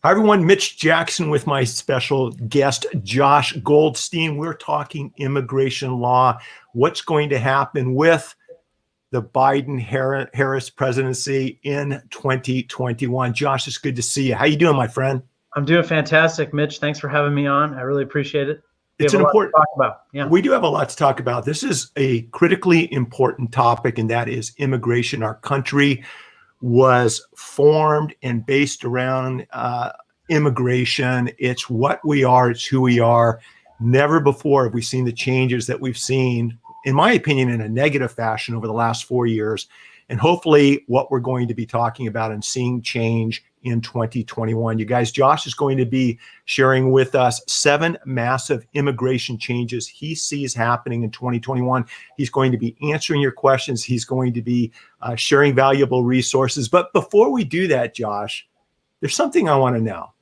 Hi, everyone. Mitch Jackson with my special guest, Josh Goldstein. We're talking immigration law, what's going to happen with the Biden-Harris presidency in 2021. Josh, it's good to see you. How you doing, my friend? I'm doing fantastic, Mitch. Thanks for having me on. I really appreciate it. It's an important to talk about. Yeah, we do have a lot to talk about. This is a critically important topic, and that is immigration. Our country was formed and based around immigration. It's what we are. It's who we are. Never before have we seen the changes that we've seen, in my opinion, in a negative fashion over the last 4 years. And hopefully what we're going to be talking about and seeing change in 2021. You guys, Josh is going to be sharing with us 7 massive immigration changes he sees happening in 2021. He's going to be answering your questions. He's going to be sharing valuable resources. But before we do that, Josh, there's something I want to know.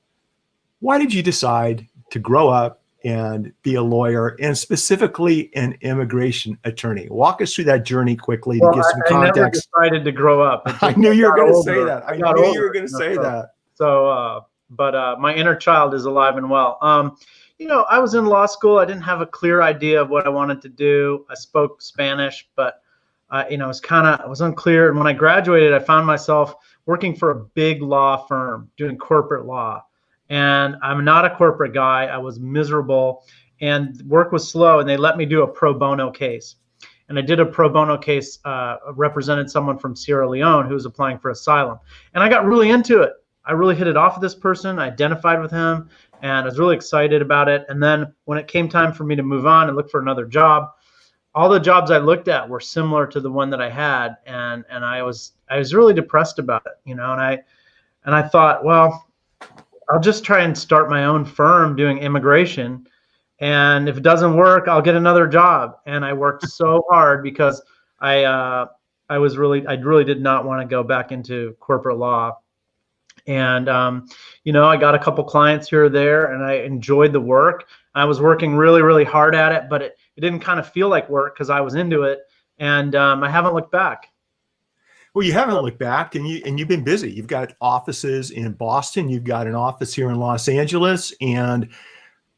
Why did you decide to grow up and be a lawyer, and specifically an immigration attorney? Walk us through that journey quickly to get some context. I never decided to grow up. I knew you were going to say that. I knew you were going to say that. But my inner child is alive and well. I was in law school. I didn't have a clear idea of what I wanted to do. I spoke Spanish, but it was unclear. And when I graduated, I found myself working for a big law firm doing corporate law. And I'm not a corporate guy. I was miserable and work was slow, and they let me do a pro bono case. And I did a pro bono case, represented someone from Sierra Leone who was applying for asylum. And I got really into it. I really hit it off with this person. I identified with him and I was really excited about it. And then when it came time for me to move on and look for another job, all the jobs I looked at were similar to the one that I had. And I was really depressed about it, and I thought, well, I'll just try and start my own firm doing immigration. And if it doesn't work, I'll get another job. And I worked so hard because I really did not want to go back into corporate law. And, I got a couple clients here or there, and I enjoyed the work. I was working really, really hard at it, but it didn't kind of feel like work because I was into it. And I haven't looked back. Well, you haven't looked back, and you've been busy. You've got offices in Boston. You've got an office here in Los Angeles. And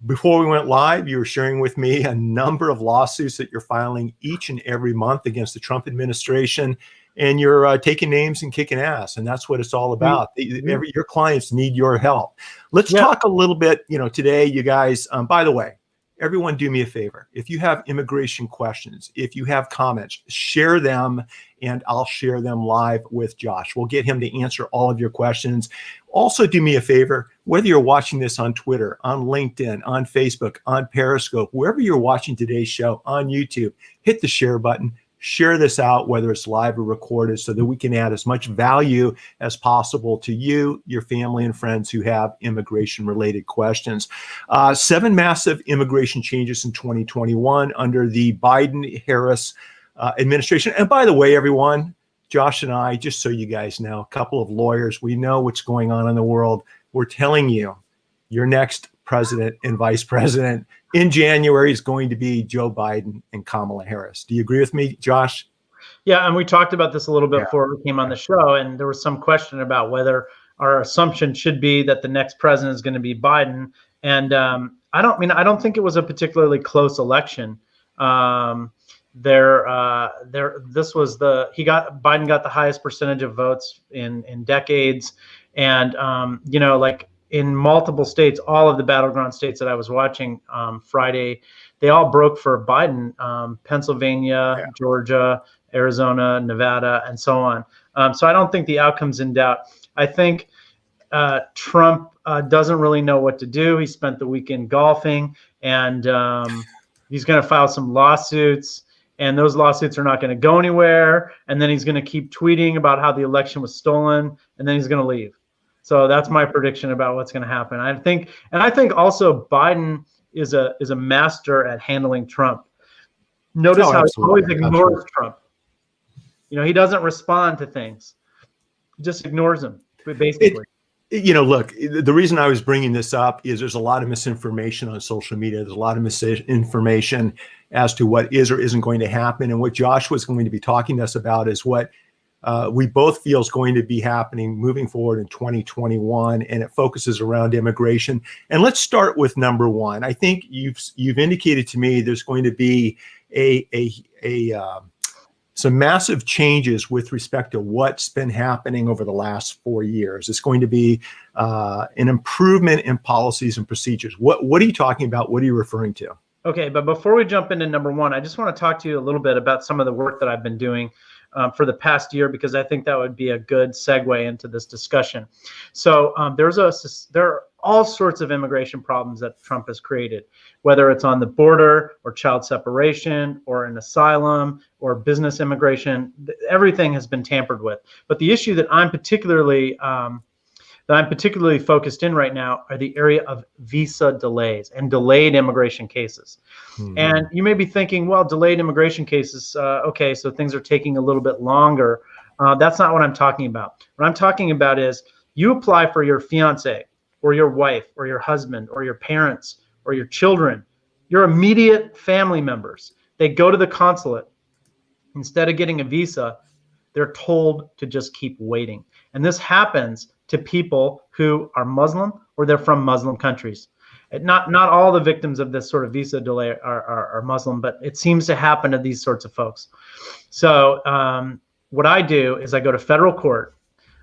before we went live, you were sharing with me a number of lawsuits that you're filing each and every month against the Trump administration. And you're taking names and kicking ass. And that's what it's all about. Mm-hmm. Your clients need your help. Let's talk a little bit, today, you guys, by the way, everyone do me a favor. If you have immigration questions, if you have comments, share them and I'll share them live with Josh. We'll get him to answer all of your questions. Also do me a favor, whether you're watching this on Twitter, on LinkedIn, on Facebook, on Periscope, wherever you're watching today's show, on YouTube, hit the share button. Share this out, whether it's live or recorded, so that we can add as much value as possible to you, your family, and friends who have immigration-related questions. 7 massive immigration changes in 2021 under the Biden-Harris administration. And by the way, everyone, Josh and I, just so you guys know, a couple of lawyers, we know what's going on in the world. We're telling you, your next president and vice president in January is going to be Joe Biden and Kamala Harris. Do you agree with me, Josh? Yeah, and we talked about this a little bit before we came on the show, and there was some question about whether our assumption should be that the next president is going to be Biden. And I don't think it was a particularly close election. Biden got the highest percentage of votes in decades, and in multiple states, all of the battleground states that I was watching Friday, they all broke for Biden, Pennsylvania, Georgia, Arizona, Nevada, and so on. So I don't think the outcome's in doubt. I think Trump doesn't really know what to do. He spent the weekend golfing, and he's going to file some lawsuits, and those lawsuits are not going to go anywhere. And then he's going to keep tweeting about how the election was stolen, and then he's going to leave. So that's my prediction about what's going to happen. I think also Biden is a master at handling Trump. Notice how he always ignores Trump. He doesn't respond to things. He just ignores him, basically. Look, the reason I was bringing this up is there's a lot of misinformation on social media. There's a lot of misinformation as to what is or isn't going to happen. And what Josh was going to be talking to us about is what we both feel is going to be happening moving forward in 2021, and it focuses around immigration. And let's start with number one. I think you've indicated to me there's going to be some massive changes with respect to what's been happening over the last 4 years. It's going to be an improvement in policies and procedures. What are you talking about? What are you referring to? Okay, but before we jump into number one, I just want to talk to you a little bit about some of the work that I've been doing for the past year, because I think that would be a good segue into this discussion. So there are all sorts of immigration problems that Trump has created, whether it's on the border or child separation or an asylum or business immigration. Everything has been tampered with. But the issue that I'm particularly focused in right now are the area of visa delays and delayed immigration cases. And you may be thinking, well, delayed immigration cases, okay, so things are taking a little bit longer. That's not what I'm talking about. What I'm talking about is you apply for your fiance or your wife or your husband or your parents or your children, your immediate family members. They go to the consulate. Instead of getting a visa, they're told to just keep waiting. And this happens to people who are Muslim or they're from Muslim countries. Not all the victims of this sort of visa delay are Muslim, but it seems to happen to these sorts of folks. So what I do is I go to federal court.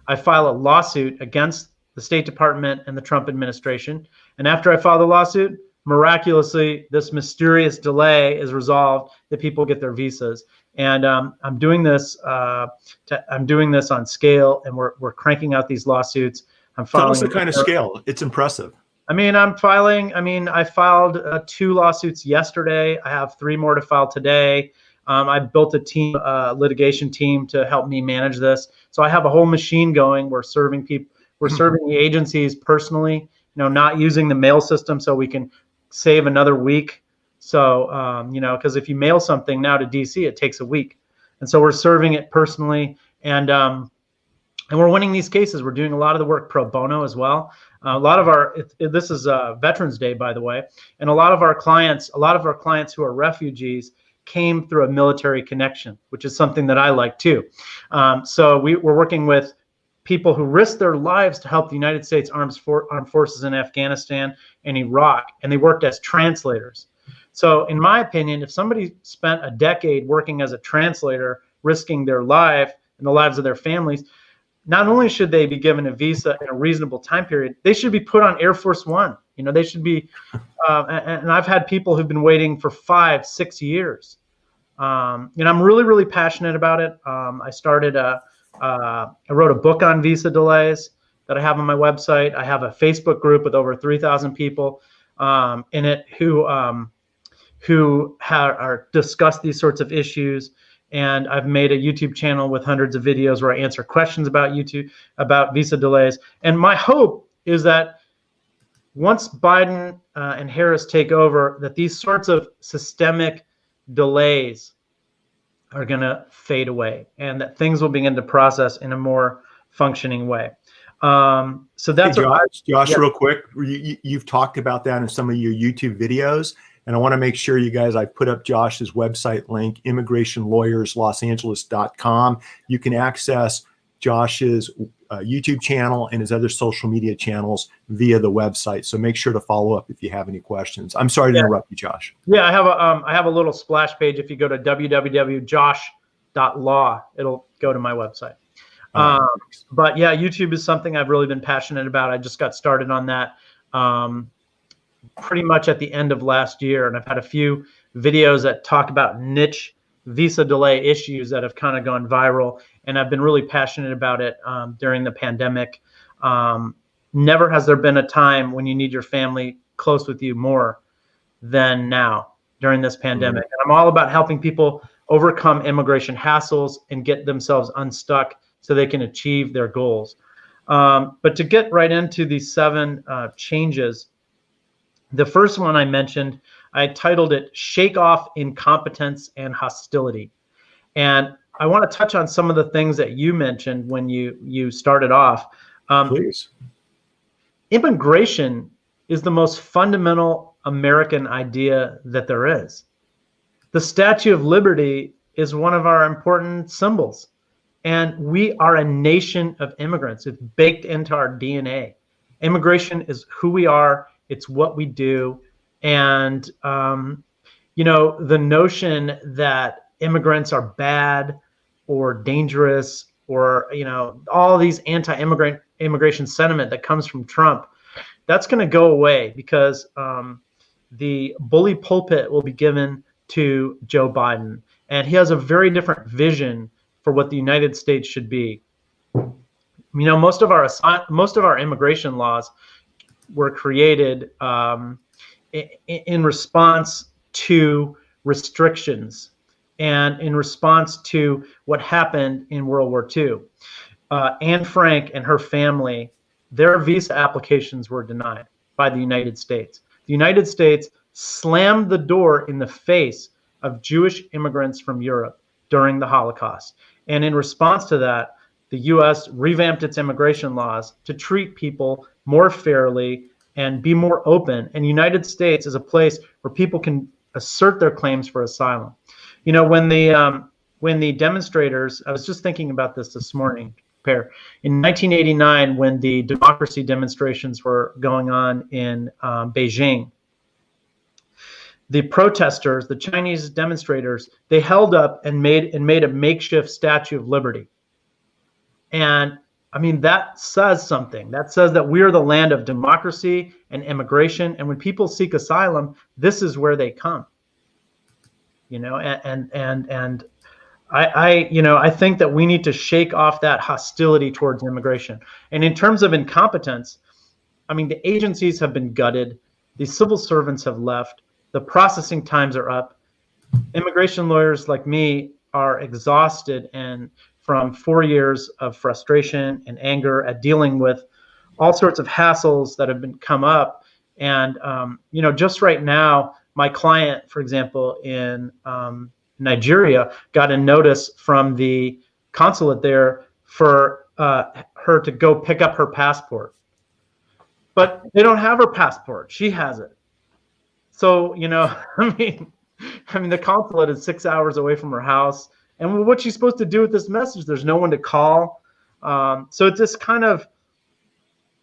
I file a lawsuit against the State Department and the Trump administration. And after I file the lawsuit, miraculously, this mysterious delay is resolved, that people get their visas. And I'm doing this. I'm doing this on scale, and we're cranking out these lawsuits. I'm filing. Tell us the kind of scale. It's impressive. I filed 2 lawsuits yesterday. I have 3 more to file today. I built a litigation team to help me manage this. So I have a whole machine going. We're serving people. We're serving the agencies personally. Not using the mail system, so we can save another week. So, because if you mail something now to DC, it takes a week. And so we're serving it personally. And we're winning these cases. We're doing a lot of the work pro bono as well. This is Veterans Day, by the way. And a lot of our clients who are refugees came through a military connection, which is something that I like too. So we're working with people who risked their lives to help the United States Armed Forces in Afghanistan and Iraq, and they worked as translators. So in my opinion, if somebody spent a decade working as a translator, risking their life and the lives of their families, not only should they be given a visa in a reasonable time period, they should be put on Air Force One. They should be, and I've had people who've been waiting for 5-6 years. I'm really, really passionate about it. I wrote a book on visa delays that I have on my website. I have a Facebook group with over 3,000 people in it who discuss these sorts of issues. And I've made a YouTube channel with hundreds of videos where I answer questions about visa delays. And my hope is that once Biden and Harris take over, that these sorts of systemic delays are going to fade away, and that things will begin to process in a more functioning way. So that's Josh, real quick. You've talked about that in some of your YouTube videos. And I want to make sure you guys, I put up Josh's website link, immigrationlawyerslosAngeles.com. You can access Josh's YouTube channel and his other social media channels via the website. So make sure to follow up if you have any questions. I'm sorry to interrupt you, Josh. Yeah, I have a little splash page. If you go to www.josh.law, it'll go to my website. But yeah, YouTube is something I've really been passionate about. I just got started on that pretty much at the end of last year. And I've had a few videos that talk about niche visa delay issues that have kind of gone viral. And I've been really passionate about it during the pandemic. Never has there been a time when you need your family close with you more than now during this pandemic. And I'm all about helping people overcome immigration hassles and get themselves unstuck so they can achieve their goals. But to get right into these 7 changes, the first one I mentioned, I titled it Shake Off Incompetence and Hostility. And I want to touch on some of the things that you mentioned when you started off. Please. Immigration is the most fundamental American idea that there is. The Statue of Liberty is one of our important symbols. And we are a nation of immigrants. It's baked into our DNA. Immigration is who we are. It's what we do. And, the notion that immigrants are bad or dangerous or, all these immigration sentiment that comes from Trump, that's going to go away because the bully pulpit will be given to Joe Biden. And he has a very different vision for what the United States should be. Most of our immigration laws were created in response to restrictions and in response to what happened in World War II. Anne Frank and her family, their visa applications were denied by the United States. The United States slammed the door in the face of Jewish immigrants from Europe during the Holocaust. And in response to that, the U.S. revamped its immigration laws to treat people more fairly and be more open. And the United States is a place where people can assert their claims for asylum. When the demonstrators, I was just thinking about this morning, Per, in 1989, when the democracy demonstrations were going on in Beijing, the protesters, the Chinese demonstrators, they held up and made a makeshift Statue of Liberty. And I mean, that says something. That says that we are the land of democracy and immigration. And when people seek asylum, this is where they come. I think that we need to shake off that hostility towards immigration. And in terms of incompetence, I mean, the agencies have been gutted. The civil servants have left. The processing times are up. Immigration lawyers like me are exhausted and from 4 years of frustration and anger at dealing with all sorts of hassles that have come up. And, just right now, my client, for example, in Nigeria, got a notice from the consulate there for her to go pick up her passport. But they don't have her passport. She has it. So, I mean, the consulate is 6 hours away from her house. And what's she supposed to do with this message? There's no one to call. So it's this kind of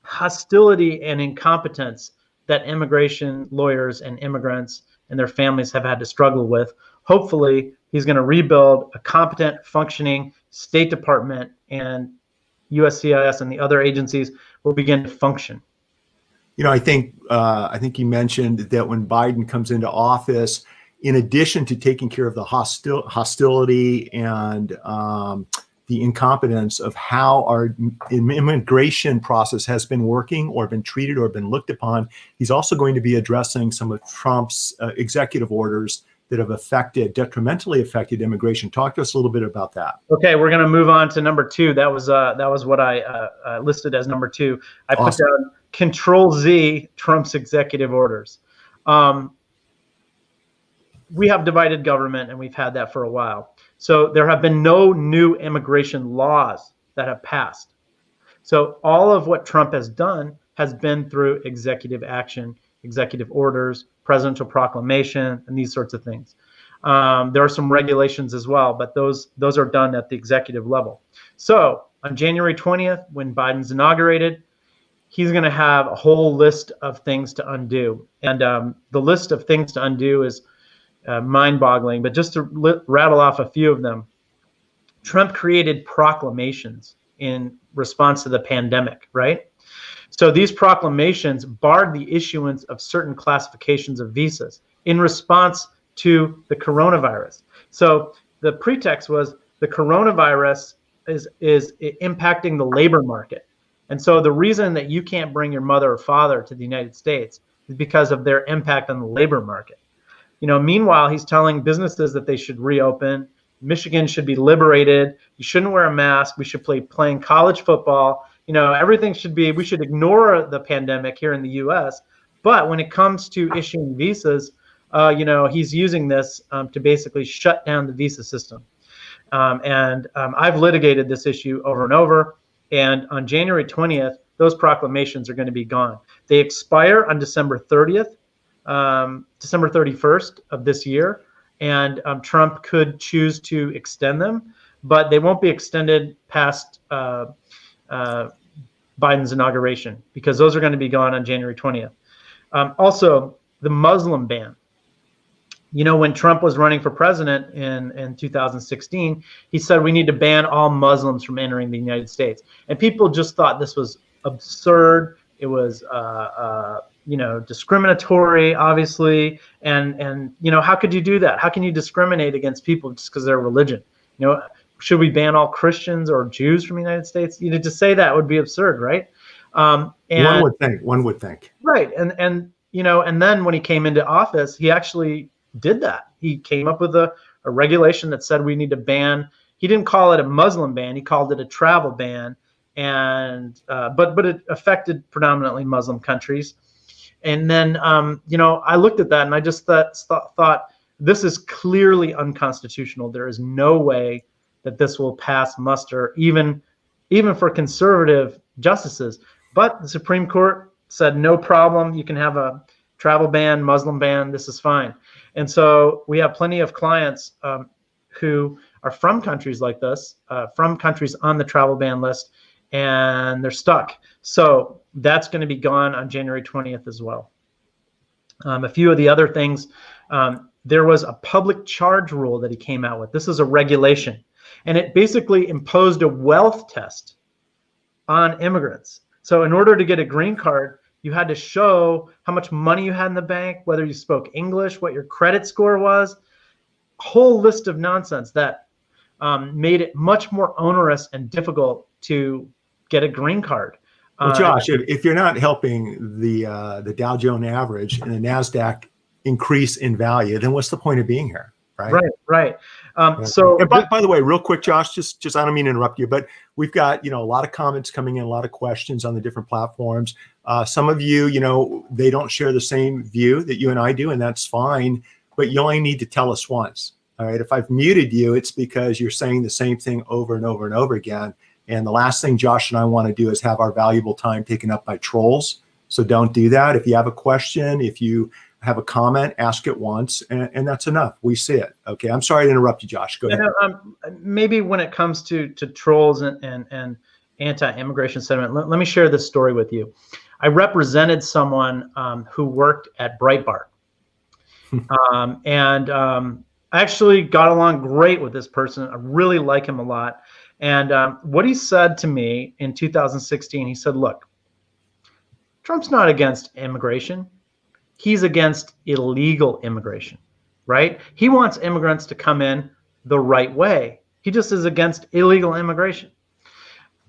hostility and incompetence that immigration lawyers and immigrants and their families have had to struggle with. Hopefully, he's going to rebuild a competent, functioning State Department, and USCIS and the other agencies will begin to function. I think you mentioned that when Biden comes into office, in addition to taking care of the hostility and the incompetence of how our immigration process has been working or been treated or been looked upon, he's also going to be addressing some of Trump's executive orders that have detrimentally affected immigration. Talk to us a little bit about that. Okay, we're going to move on to number 2. That was what I listed as number 2. I put down Control Z, Trump's executive orders. We have divided government, and we've had that for a while. So there have been no new immigration laws that have passed. So all of what Trump has done has been through executive action, executive orders, presidential proclamation, and these sorts of things. There are some regulations as well, but those are done at the executive level. So on January 20th, when Biden's inaugurated, he's going to have a whole list of things to undo. And the list of things to undo is mind-boggling, but just to rattle off a few of them. Trump created proclamations in response to the pandemic, right? So these proclamations barred the issuance of certain classifications of visas in response to the coronavirus. So the pretext was the coronavirus is impacting the labor market. And so the reason that you can't bring your mother or father to the United States is because of their impact on the labor market. Meanwhile, he's telling businesses that they should reopen. Michigan should be liberated. You shouldn't wear a mask. We should playing college football. Everything we should ignore the pandemic here in the U.S. But when it comes to issuing visas, he's using this to basically shut down the visa system. I've litigated this issue over and over. And on January 20th, those proclamations are going to be gone. They expire on December 30th. December 31st of this year, and Trump could choose to extend them. but they won't be extended past Biden's inauguration, because those are going to be gone on January 20th. Also, the Muslim ban. You know, when Trump was running for president in 2016, he said we need to ban all Muslims from entering the United States. And people just thought this was absurd. It was, you know, discriminatory, obviously. And you know, how could you do that? How can you discriminate against people just because of their religion? You know, should we ban all Christians or Jews from the United States? You know, to say that would be absurd, right? And one would think. Right. And you know, and then when he came into office, he actually did that. He came up with a regulation that said we need to ban. He didn't call it a Muslim ban. He called it a travel ban. And but it affected predominantly Muslim countries. And then you know, I looked at that and I just thought this is clearly unconstitutional. There is no way that this will pass muster, even for conservative justices. But the Supreme Court said no problem. You can have a travel ban, Muslim ban. This is fine. And so we have plenty of clients who are from countries like this, from countries on the travel ban list, and they're stuck. So that's going to be gone on January 20th as well. A few of the other things, there was a public charge rule that he came out with. This is a regulation, and it basically imposed a wealth test on immigrants. So in order to get a green card, you had to show how much money you had in the bank, whether you spoke English, what your credit score was, a whole list of nonsense that made it much more onerous and difficult to get a green card. Well, Josh, if you're not helping the Dow Jones average and the NASDAQ increase in value, then what's the point of being here? Right. So, and by the way, real quick, Josh, just I don't mean to interrupt you, but we've got, you know, a lot of comments coming in, a lot of questions on the different platforms. Some of you, you know, they don't share the same view that you and I do, and that's fine. But you only need to tell us once. All right. If I've muted you, it's because you're saying the same thing over and over and over again. And the last thing Josh and I want to do is have our valuable time taken up by trolls. So don't do that. If you have a question, if you have a comment, ask it once, and that's enough. We see it. Okay. I'm sorry to interrupt you, Josh. Go ahead. Maybe when it comes to trolls and anti-immigration sentiment, let me share this story with you. I represented someone who worked at Breitbart. And I actually got along great with this person. I really like him a lot. And what he said to me in 2016, he said, look, Trump's not against immigration. He's against illegal immigration, right? He wants immigrants to come in the right way. He just is against illegal immigration.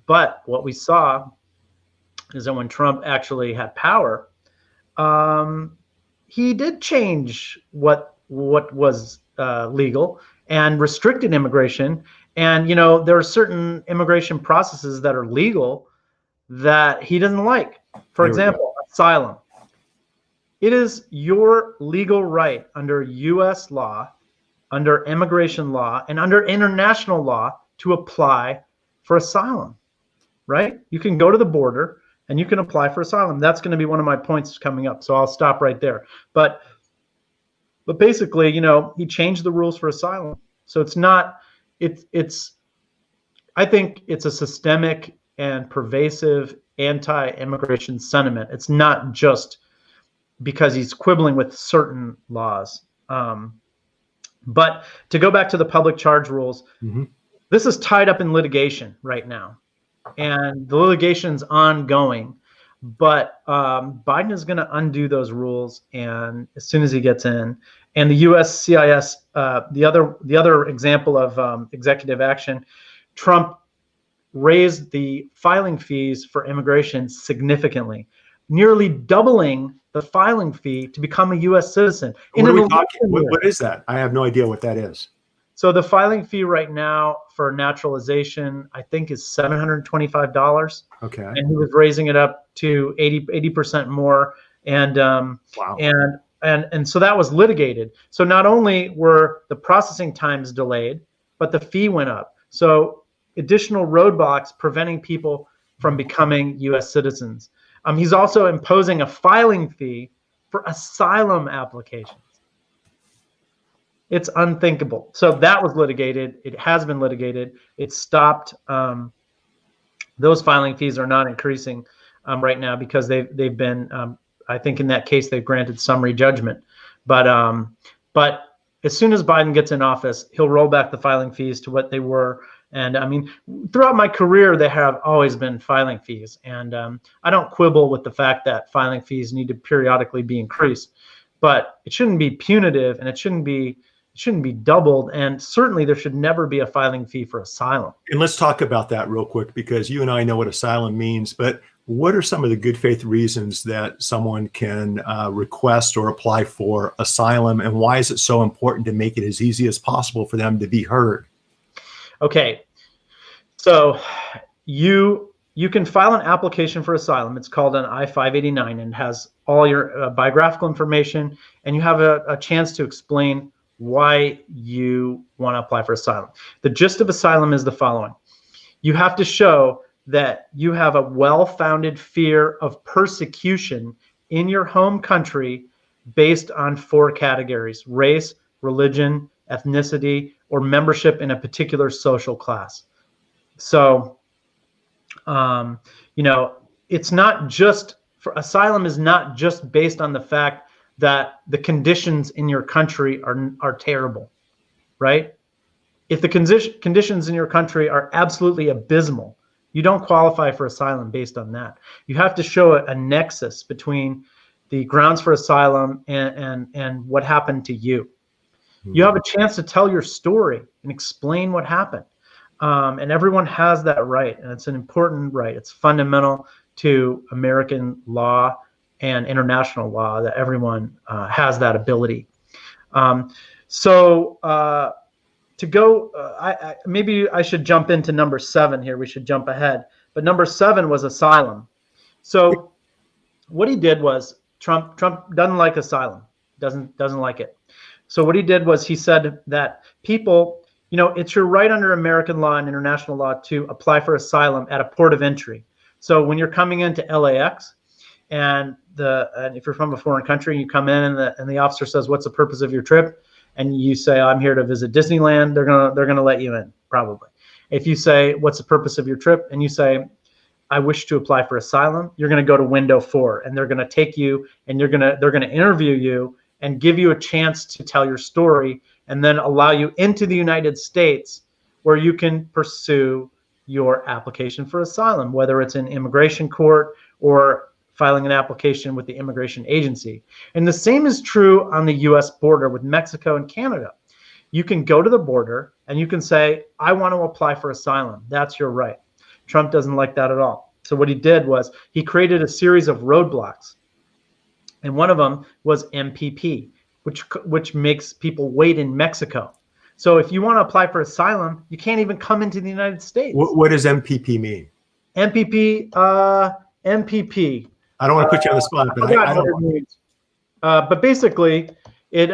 But what we saw is that when Trump actually had power, he did change what was legal and restricted immigration. And, you know, there are certain immigration processes that are legal that he doesn't like. For example, asylum. It is your legal right under U.S. law, under immigration law, and under international law to apply for asylum, right? You can go to the border and you can apply for asylum. That's going to be one of my points coming up, so I'll stop right there. But basically, you know, he changed the rules for asylum. So it's not, I think it's a systemic and pervasive anti-immigration sentiment. It's not just because he's quibbling with certain laws. But to go back to the public charge rules, this is tied up in litigation right now. And the litigation's ongoing. But Biden is going to undo those rules, and as soon as he gets in. And the USCIS, the other example of executive action, Trump raised the filing fees for immigration significantly, nearly doubling the filing fee to become a U.S. citizen. What is that? I have no idea what that is. So the filing fee right now for naturalization, I think, is $725. Okay. And he was raising it up to 80% more. And wow. And so that was litigated. So not only were the processing times delayed, but the fee went up. So additional roadblocks preventing people from becoming U.S. citizens. He's also imposing a filing fee for asylum applications. It's unthinkable. So that was litigated. It has been litigated. It stopped. Those filing fees are not increasing right now because they've been. I think in that case they've granted summary judgment. But as soon as Biden gets in office, he'll roll back the filing fees to what they were. And I mean, throughout my career, there have always been filing fees. And I don't quibble with the fact that filing fees need to periodically be increased, but it shouldn't be punitive, and it shouldn't be doubled. And certainly there should never be a filing fee for asylum. And let's talk about that real quick, because you and I know what asylum means, but what are some of the good faith reasons that someone can request or apply for asylum, and why is it so important to make it as easy as possible for them to be heard? Okay, so you can file an application for asylum. It's called an I-589 and has all your biographical information, and you have a chance to explain why you want to apply for asylum. The gist of asylum is the following. You have to show that you have a well-founded fear of persecution in your home country based on 4 categories: race, religion, ethnicity, or membership in a particular social class. So, it's not just asylum is not just based on the fact that the conditions in your country are terrible, right? If the conditions in your country are absolutely abysmal, you don't qualify for asylum based on that. You have to show a nexus between the grounds for asylum and what happened to you. You have a chance to tell your story and explain what happened. And everyone has that right. And it's an important right. It's fundamental to American law and international law that everyone has that ability. To go, maybe I should jump into number 7 here. We should jump ahead. But number 7 was asylum. So what he did was Trump doesn't like asylum, doesn't like it. So what he did was he said that people, it's your right under American law and international law to apply for asylum at a port of entry. So when you're coming into LAX, and if you're from a foreign country, you come in and the officer says, "What's the purpose of your trip?" And you say, "I'm here to visit Disneyland," they're gonna let you in, probably. If you say, "What's the purpose of your trip?" and you say, "I wish to apply for asylum," you're gonna go to window 4, and they're gonna take you and they're gonna interview you and give you a chance to tell your story, and then allow you into the United States, where you can pursue your application for asylum, whether it's in immigration court or filing an application with the immigration agency. And the same is true on the US border with Mexico and Canada. You can go to the border and you can say, "I want to apply for asylum." That's your right. Trump doesn't like that at all. So what he did was he created a series of roadblocks. And one of them was MPP, which makes people wait in Mexico. So if you want to apply for asylum, you can't even come into the United States. What does MPP mean? MPP. I don't want to put you on the spot, but I don't know. Means. But basically, it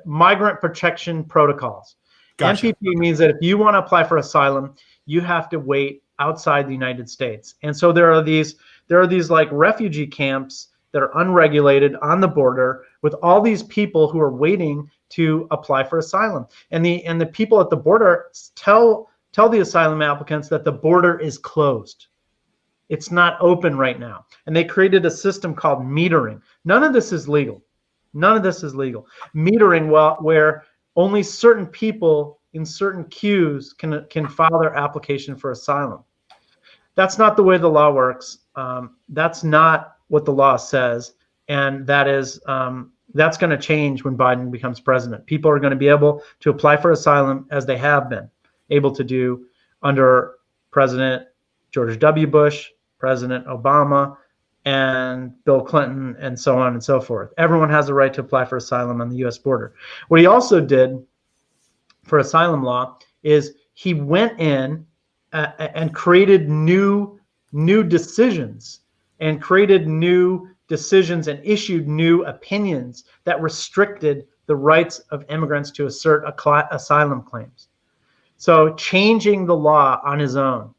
migrant protection protocols. Gotcha. MPP means that if you want to apply for asylum, you have to wait outside the United States. And so there are these like refugee camps that are unregulated on the border with all these people who are waiting to apply for asylum. And the people at the border tell the asylum applicants that the border is closed. It's not open right now. And they created a system called metering. None of this is legal. None of this is legal. Metering, where only certain people in certain queues can file their application for asylum. That's not the way the law works. That's not what the law says. And that's going to change when Biden becomes president. People are going to be able to apply for asylum as they have been able to do under President George W. Bush, President Obama, and Bill Clinton, and so on and so forth. Everyone has a right to apply for asylum on the U.S. border. What he also did for asylum law is he went in and created new decisions and issued new opinions that restricted the rights of immigrants to assert asylum claims. So changing the law on his own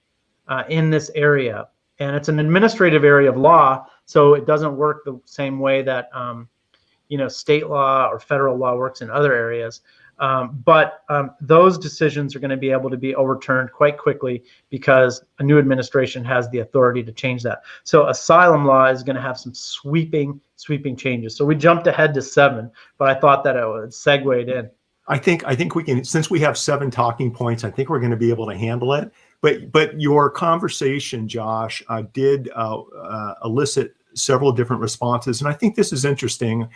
in this area. And it's an administrative area of law, so it doesn't work the same way that state law or federal law works in other areas. But those decisions are going to be able to be overturned quite quickly because a new administration has the authority to change that. So asylum law is going to have some sweeping changes. So we jumped ahead to 7, but I thought that it would segued in. I think we can, since we have 7 talking points, I think we're going to be able to handle it. But your conversation, Josh, did elicit several different responses, and I think this is interesting.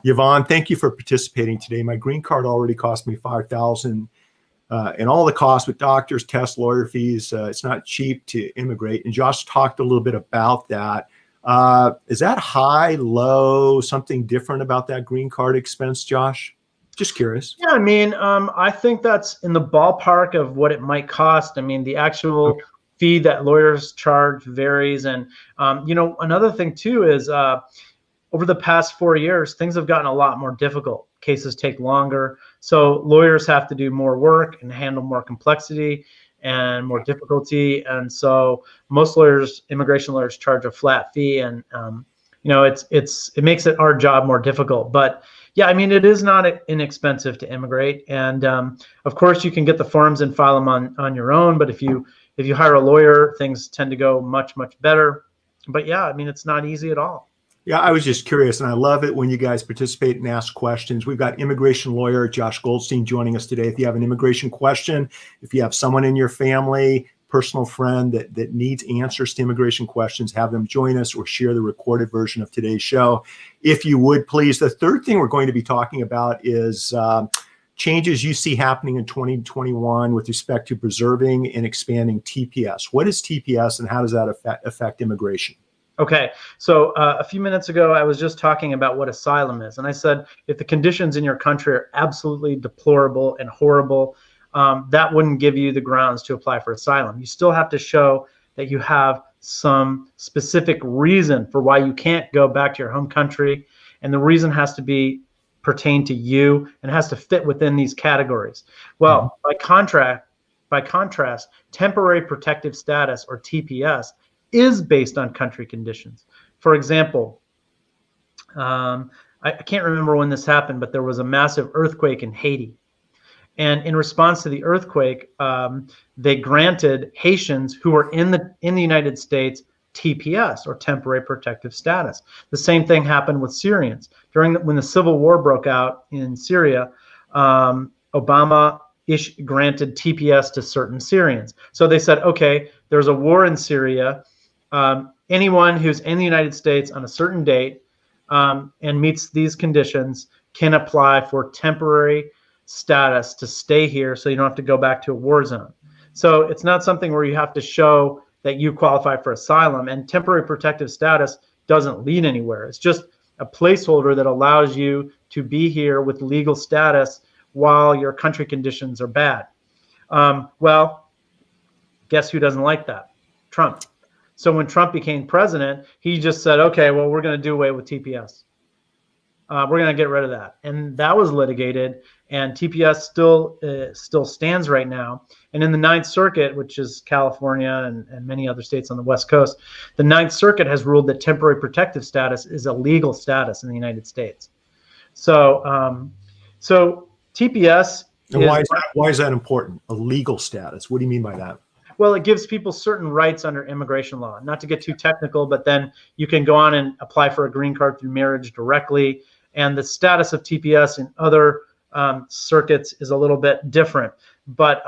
Yvonne, thank you for participating today. My green card already cost me $5,000, and all the costs with doctors, tests, lawyer fees. It's not cheap to immigrate. And Josh talked a little bit about that. Is that high, low, something different about that green card expense, Josh? Just curious. Yeah, I mean, I think that's in the ballpark of what it might cost. I mean, the actual fee that lawyers charge varies. And, another thing too is over the past 4 years, things have gotten a lot more difficult. Cases take longer. So lawyers have to do more work and handle more complexity and more difficulty. And so most lawyers, immigration lawyers, charge a flat fee. And, it makes our job more difficult. But yeah, I mean, it is not inexpensive to immigrate. And of course, you can get the forms and file them on your own. But if you hire a lawyer, things tend to go much, much better. But yeah, I mean, it's not easy at all. Yeah, I was just curious, and I love it when you guys participate and ask questions. We've got immigration lawyer Josh Goldstein joining us today. If you have an immigration question, if you have someone in your family, personal friend that needs answers to immigration questions, have them join us or share the recorded version of today's show. If you would, please. The third thing we're going to be talking about is changes you see happening in 2021 with respect to preserving and expanding TPS. What is TPS and how does that affect immigration? Okay, so a few minutes ago, I was just talking about what asylum is. And I said, if the conditions in your country are absolutely deplorable and horrible, that wouldn't give you the grounds to apply for asylum. You still have to show that you have some specific reason for why you can't go back to your home country. And the reason has to be pertain to you and has to fit within these categories. Well, by contrast, temporary protective status, or TPS, is based on country conditions. For example, I can't remember when this happened, but there was a massive earthquake in Haiti. And in response to the earthquake, they granted Haitians who were in the United States TPS, or temporary protective status. The same thing happened with Syrians. When the civil war broke out in Syria, Obama granted TPS to certain Syrians. So they said, okay, there's a war in Syria. Anyone who's in the United States on a certain date and meets these conditions can apply for temporary status to stay here so you don't have to go back to a war zone. So it's not something where you have to show that you qualify for asylum, and temporary protective status doesn't lead anywhere. It's just a placeholder that allows you to be here with legal status while your country conditions are bad. Well, guess who doesn't like that? Trump. So when Trump became president, he just said, okay, well, we're going to do away with TPS. We're going to get rid of that. And that was litigated, and TPS still stands right now. And in the Ninth Circuit, which is California and many other states on the West Coast, the Ninth Circuit has ruled that temporary protective status is a legal status in the United States. So, TPS. And why is that important? A legal status. What do you mean by that? Well, it gives people certain rights under immigration law. Not to get too technical, but then you can go on and apply for a green card through marriage directly. And the status of TPS in other circuits is a little bit different. But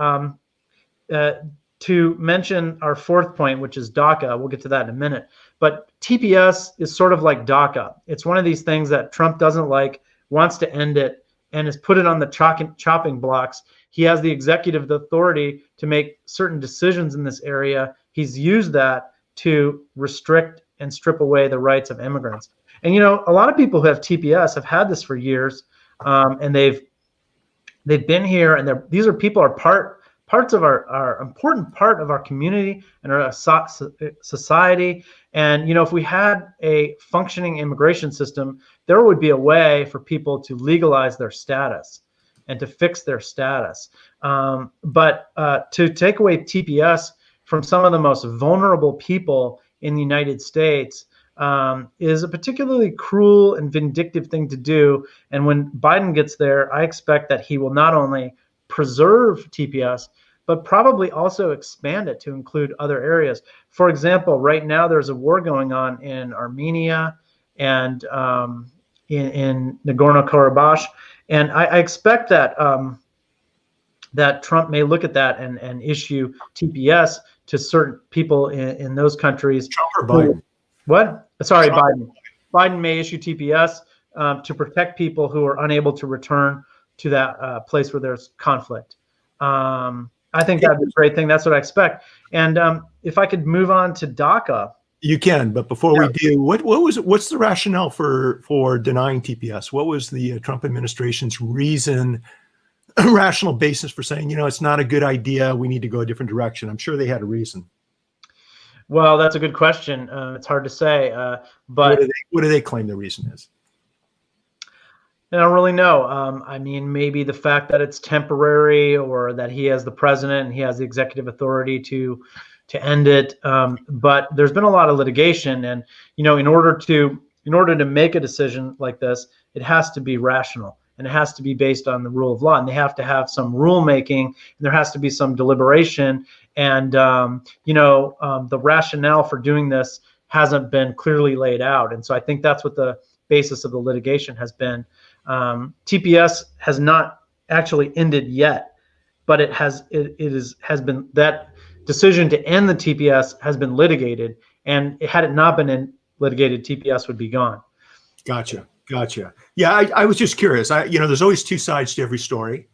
to mention our fourth point, which is DACA, we'll get to that in a minute. But TPS is sort of like DACA. It's one of these things that Trump doesn't like, wants to end it, and has put it on the chopping blocks. He has the executive authority to make certain decisions in this area. He's used that to restrict and strip away the rights of immigrants. And, a lot of people who have TPS have had this for years, and they've been here, and these are people are parts of our important part of our community and our society. And, if we had a functioning immigration system, there would be a way for people to legalize their status and to fix their status. But to take away TPS from some of the most vulnerable people in the United States is a particularly cruel and vindictive thing to do. And when Biden gets there, I expect that he will not only preserve TPS, but probably also expand it to include other areas. For example, right now there's a war going on in Armenia and in Nagorno-Karabakh, and I expect that that Trump may look at that and issue TPS to certain people in those countries. Trump or Biden? What? Sorry, Trump. Biden. Biden may issue TPS to protect people who are unable to return to that place where there's conflict. I think that'd be a great thing. That's what I expect. And if I could move on to DACA. You can, but before we do, what's the rationale for denying TPS? What was the Trump administration's rational basis for saying, it's not a good idea, we need to go a different direction? I'm sure they had a reason. Well, that's a good question. It's hard to say, but what do they claim the reason is? I don't really know. I mean, maybe the fact that it's temporary, or that he has the president and he has the executive authority to end it. But there's been a lot of litigation, and in order to make a decision like this, it has to be rational, and it has to be based on the rule of law, and they have to have some rulemaking, and there has to be some deliberation, and the rationale for doing this hasn't been clearly laid out, and so I think that's what the basis of the litigation has been. TPS has not actually ended yet, but it has been, that decision to end the TPS has been litigated, and had it not been litigated, TPS would be gone. Gotcha. Yeah, I was just curious. There's always two sides to every story,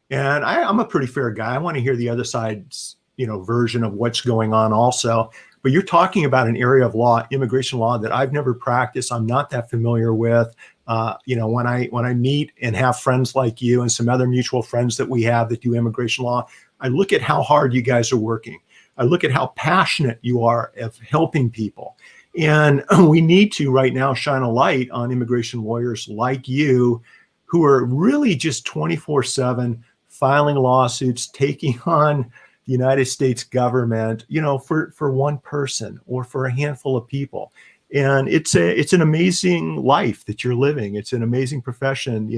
and I'm a pretty fair guy. I want to hear the other side's version of what's going on also. But you're talking about an area of law, immigration law, that I've never practiced. I'm not that familiar with. When I meet and have friends like you and some other mutual friends that we have that do immigration law, I look at how hard you guys are working. I look at how passionate you are of helping people. And we need to right now shine a light on immigration lawyers like you, who are really just 24/7 filing lawsuits, taking on the United States government, for one person or for a handful of people. And it's an amazing life that you're living. It's an amazing profession,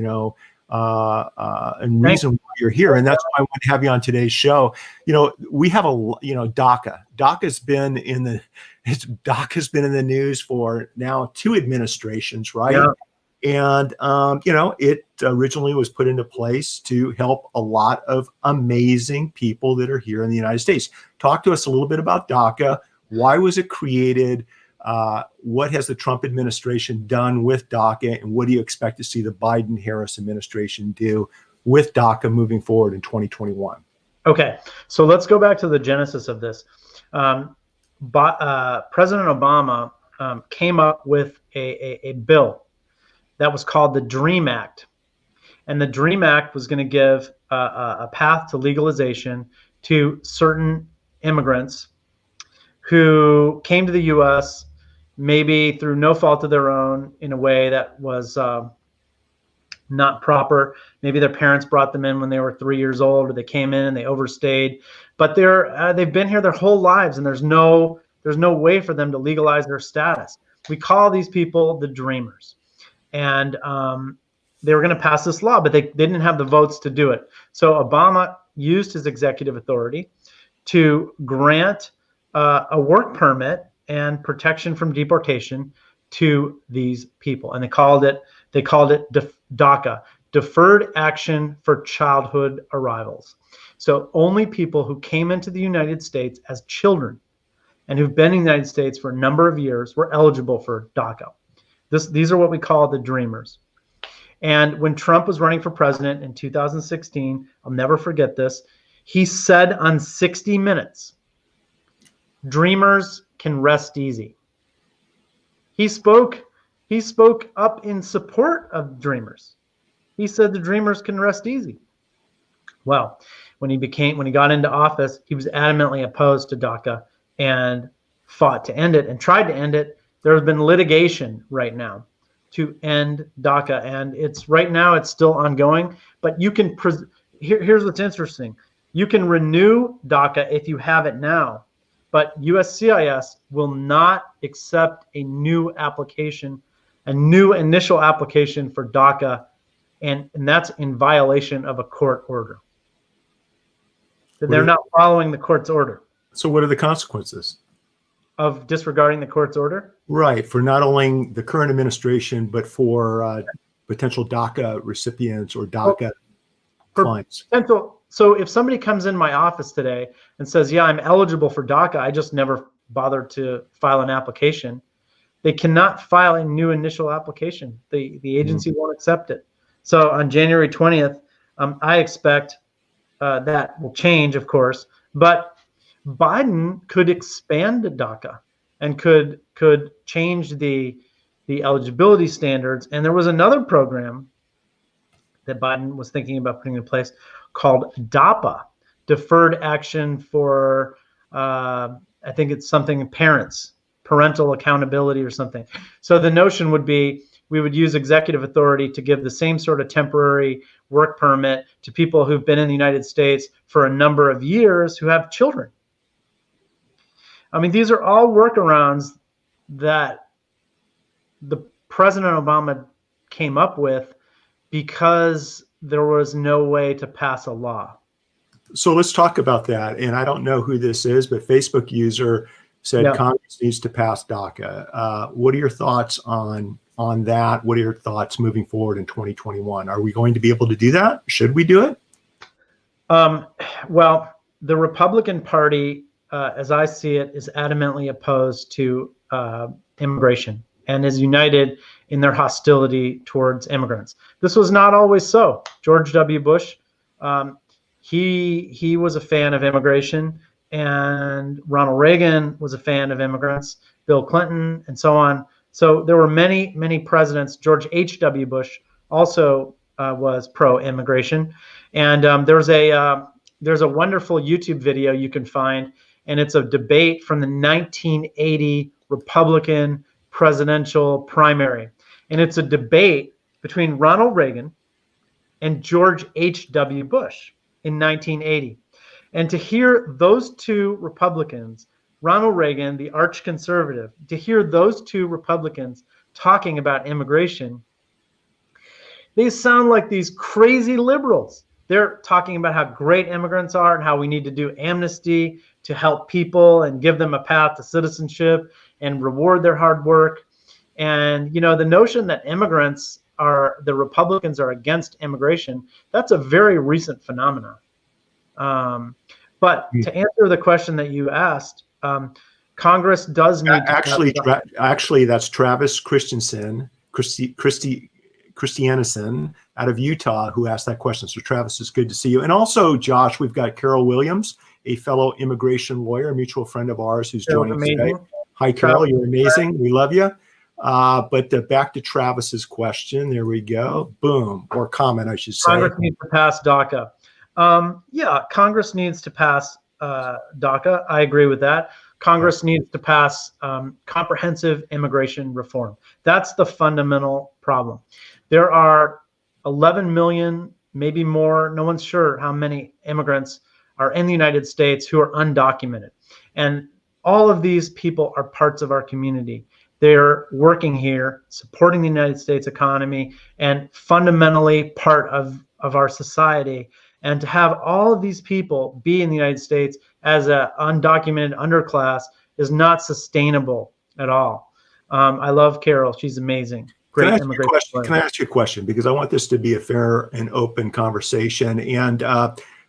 and reason why you're here. And that's why I want to have you on today's show. We have DACA. DACA's been in the news for now 2 administrations, right? Yeah. And, it originally was put into place to help a lot of amazing people that are here in the United States. Talk to us a little bit about DACA. Why was it created? What has the Trump administration done with DACA, and what do you expect to see the Biden-Harris administration do with DACA moving forward in 2021? Okay, so let's go back to the genesis of this. President Obama came up with a bill that was called the DREAM Act. And the DREAM Act was going to give a path to legalization to certain immigrants who came to the U.S. maybe through no fault of their own, in a way that was not proper. Maybe their parents brought them in when they were 3 years old, or they came in and they overstayed. But they've been here their whole lives, and there's no way for them to legalize their status. We call these people the Dreamers. And they were going to pass this law, but they didn't have the votes to do it. So Obama used his executive authority to grant a work permit and protection from deportation to these people, and they called it DACA, Deferred Action for Childhood Arrivals. So only people who came into the United States as children and who've been in the United States for a number of years were eligible for DACA. These are what we call the Dreamers. And when Trump was running for president in 2016, I'll never forget this, he said on 60 Minutes, Dreamers can rest easy. He spoke up in support of Dreamers. He said the Dreamers can rest easy. Well, when he got into office, he was adamantly opposed to DACA and fought to end it and tried to end it. There has been litigation right now to end DACA, and it's still ongoing. But you can here's what's interesting: you can renew DACA if you have it now, but USCIS will not accept a new application, a new initial application for DACA, and that's in violation of a court order. They're not following the court's order. So what are the consequences of disregarding the court's order? Right, for not only the current administration, but for potential DACA recipients or DACA clients. So if somebody comes in my office today and says, yeah, I'm eligible for DACA, I just never bothered to file an application, they cannot file a new initial application. The agency won't accept it. So on January 20th, I expect that will change, of course, but Biden could expand DACA and could change the eligibility standards. And there was another program that Biden was thinking about putting in place called DAPA, Deferred Action for, I think it's something parental accountability or something. So the notion would be we would use executive authority to give the same sort of temporary work permit to people who've been in the United States for a number of years who have children. I mean, these are all workarounds that the President Obama came up with because there was no way to pass a law. So let's talk about that. And I don't know who this is, but Facebook user said Congress needs to pass DACA. What are your thoughts on that? What are your thoughts moving forward in 2021? Are we going to be able to do that? Should we do it? Well, the Republican Party, as I see it, is adamantly opposed to immigration and is united in their hostility towards immigrants. This was not always so. George W. Bush, he was a fan of immigration, and Ronald Reagan was a fan of immigrants, Bill Clinton, and so on. So there were many, many presidents. George H.W. Bush also was pro-immigration. And there's a wonderful YouTube video you can find, and it's a debate from the 1980 Republican presidential primary. And it's a debate between Ronald Reagan and George H.W. Bush in 1980. And to hear those two Republicans, Ronald Reagan, the arch conservative, to hear those two Republicans talking about immigration, they sound like these crazy liberals. They're talking about how great immigrants are and how we need to do amnesty to help people and give them a path to citizenship and reward their hard work. And, you know, the notion that the Republicans are against immigration, that's a very recent phenomenon. But to answer the question that you asked, Congress does need to actually that's Travis Christiansen out of Utah who asked that question. So Travis, it's good to see you. And also, Josh, we've got Carol Williams, a fellow immigration lawyer, a mutual friend of ours who's joining us today. Hi, Carol, you're amazing. We love you. But back to Travis's question. There we go. Boom. Or comment, I should say. Congress needs to pass DACA. Yeah, Congress needs to pass DACA. I agree with that. Congress needs to pass comprehensive immigration reform. That's the fundamental problem. There are 11 million, maybe more, no one's sure how many immigrants are in the United States who are undocumented. And all of these people are parts of our community. They're working here, supporting the United States economy, and fundamentally part of our society. And to have all of these people be in the United States as an undocumented underclass is not sustainable at all. I love Carol. She's amazing. Great immigration. Can I ask you a question? Because I want this to be a fair and open conversation. And